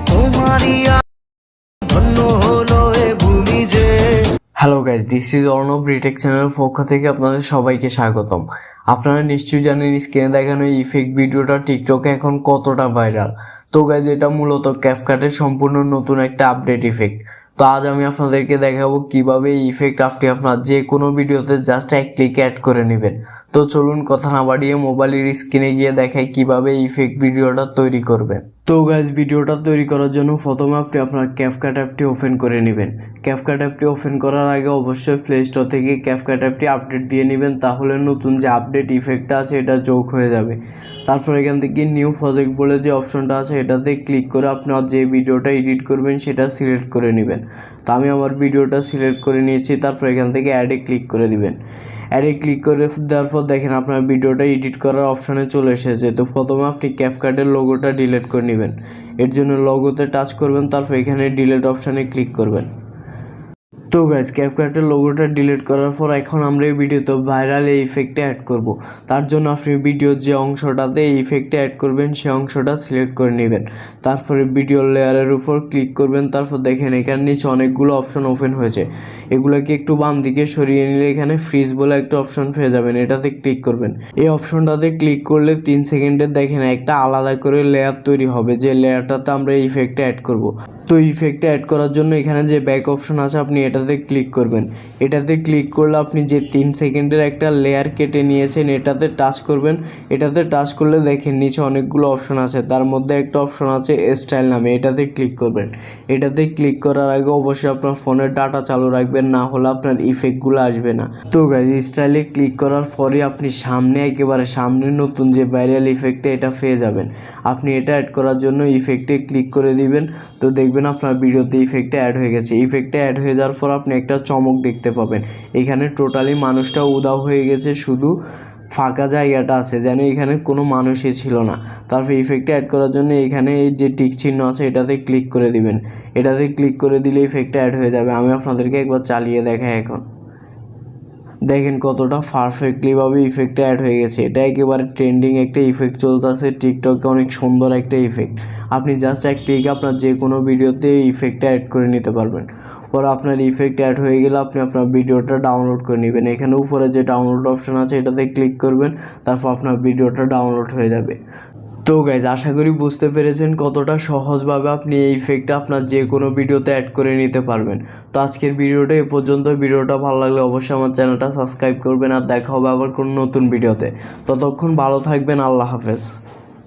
তোমারই ধন্য হলো এ ভূমি যে। Hello guys, this is Arnab retake চ্যানেলের পক্ষ থেকে আপনাদের সবাইকে স্বাগতম। আপনারা নিশ্চয়ই জানেন স্ক্রিনে দেখানো ইফেক্ট ভিডিওটা টিকটকে এখন কতটা ভাইরাল। তো গাইজ, এটা মূলত ক্যাপকাটের সম্পূর্ণ নতুন একটা আপডেট ইফেক্ট। তো আজ আমি আপনাদেরকে দেখাবো কিভাবে এই ইফেক্ট আপনি আপনার যে কোনো ভিডিওতে জাস্ট এক ক্লিকে অ্যাড করে নেবেন। তো চলুন কথা না বাড়িয়ে মোবাইলের স্ক্রিনে গিয়ে দেখাই কিভাবে ইফেক্ট ভিডিওটা তৈরি করবেন। তো গাইজ, ভিডিওটা তৈরি করার জন্য প্রথমে আপনি আপনার ক্যাপকাট অ্যাপটি ওপেন করে নেবেন। ক্যাপকাট অ্যাপটি ওপেন করার আগে অবশ্যই প্লে স্টোর থেকে ক্যাপকাট অ্যাপটি আপডেট দিয়ে নেবেন, তাহলে নতুন যে আপডেট ইফেক্টটা আছে এটা যোগ হয়ে যাবে। তারপর এখান থেকে নিউ প্রজেক্ট বলে যে অপশনটা আছে এটাতে ক্লিক করে আপনার যে ভিডিওটা এডিট করবেন সেটা সিলেক্ট করে নেবেন। তো আমি আমার ভিডিওটা সিলেক্ট করে নিয়েছি। তারপর এখান থেকে অ্যাডে ক্লিক করে দিবেন। অ্যাডে ক্লিক করে দেওয়ার পর দেখেন আপনার ভিডিওটা এডিট করার অপশানে চলে এসেছে। তো প্রথমে আপনি ক্যাপকাটের লোগোটা ডিলিট করে নেবেন। এর জন্য লোগোতে টাচ করবেন, তারপর এখানে ডিলিট অপশানে ক্লিক করবেন। তো গাইজ, ক্যাপকাটের লোগোটা ডিলিট করার পর এখন আমরা এই ভিডিওতে ভাইরাল এই ইফেক্টে অ্যাড করব। তার জন্য আপনি ভিডিওর যে অংশটাতে এই ইফেক্টে অ্যাড করবেন সেই অংশটা সিলেক্ট করে নেবেন। তারপরে ভিডিওর লেয়ারের উপর ক্লিক করবেন। তারপর দেখেন এখানে নিচে অনেকগুলো অপশন ওপেন হয়েছে। এগুলোকে একটু বাম দিকে সরিয়ে নিলে এখানে ফ্রিজ বলে একটা অপশন পেয়ে যাবেন, এটাতে ক্লিক করবেন। এই অপশনটাতে ক্লিক করলে 3 সেকেন্ডের দেখেন একটা আলাদা করে লেয়ার তৈরি হবে, যে লেয়ারটাতে আমরা এই ইফেক্টে অ্যাড করব। তো ইফেক্টে অ্যাড করার জন্য এখানে যে ব্যাক অপশন আছে আপনি এটাতে ক্লিক করবেন। এটাতে ক্লিক করলে আপনি যে 3 সেকেন্ডের একটা লেয়ার কেটে নিয়েছেন এটাতে টাচ করবেন। এটাতে টাচ করলে দেখেন নিচে অনেকগুলো অপশন আছে, তার মধ্যে একটা অপশন আছে স্টাইল নামে, এটাতে ক্লিক করবেন। এটাতে ক্লিক করার আগে অবশ্যই আপনার ফোনের ডাটা চালু রাখবেন, না হলে আপনার ইফেক্টগুলো আসবে না। তো গাইজ, স্টাইলে ক্লিক করার পরে আপনি একেবারে সামনে নতুন যে ভাইরাল ইফেক্টটা এটা পেয়ে যাবেন। আপনি এটা অ্যাড করার জন্য ইফেক্টে ক্লিক করে দিবেন। তো দেখবেন আপনার ভিডিওতে ইফেক্টটা অ্যাড হয়ে গেছে। ইফেক্টটা অ্যাড হয়ে যাওয়ার পর আপনি একটা চমক দেখতে পাবেন। এখানে টোটালি মানুষটা উধাও হয়ে গেছে, শুধু ফাঁকা জায়গাটা আছে, যেন এখানে কোনো মানুষই ছিল না। তারপর ইফেক্টটা অ্যাড করার জন্য এখানে এই যে টিক চিহ্ন আছে এটাতে ক্লিক করে দিবেন। এটাতে ক্লিক করে দিলে ইফেক্টটা অ্যাড হয়ে যাবে। আমি আপনাদেরকে একবার চালিয়ে দেখাই। এখন দেখেন কতটা পারফেক্টলিভাবে ইফেক্টটা অ্যাড হয়ে গেছে। এটা একেবারে ট্রেন্ডিং একটা ইফেক্ট চলতেছে টিকটকে, অনেক সুন্দর একটা ইফেক্ট। আপনি জাস্ট এক ক্লিকে আপনার যে কোনো ভিডিওতে এই ইফেক্টটা অ্যাড করে নিতে পারবেন। পরে আপনার ইফেক্ট অ্যাড হয়ে গেলে আপনি আপনার ভিডিওটা ডাউনলোড করে নেবেন। এখানে উপরে যে ডাউনলোড অপশন আছে এটাতে ক্লিক করবেন, তারপর আপনার ভিডিওটা ডাউনলোড হয়ে যাবে। তো গাইজ, আশা করি বুঝতে পেরেছেন কতটা সহজভাবে আপনি এই ইফেক্টটা আপনার যে কোনো ভিডিওতে অ্যাড করে নিতে পারবেন। তো আজকের ভিডিওটা এ পর্যন্ত। ভিডিওটা ভালো লাগলে অবশ্যই আমার চ্যানেলটা সাবস্ক্রাইব করবেন, আর দেখা হবে আবার কোনো নতুন ভিডিওতে। ততক্ষণ ভালো থাকবেন। আল্লাহ হাফেজ।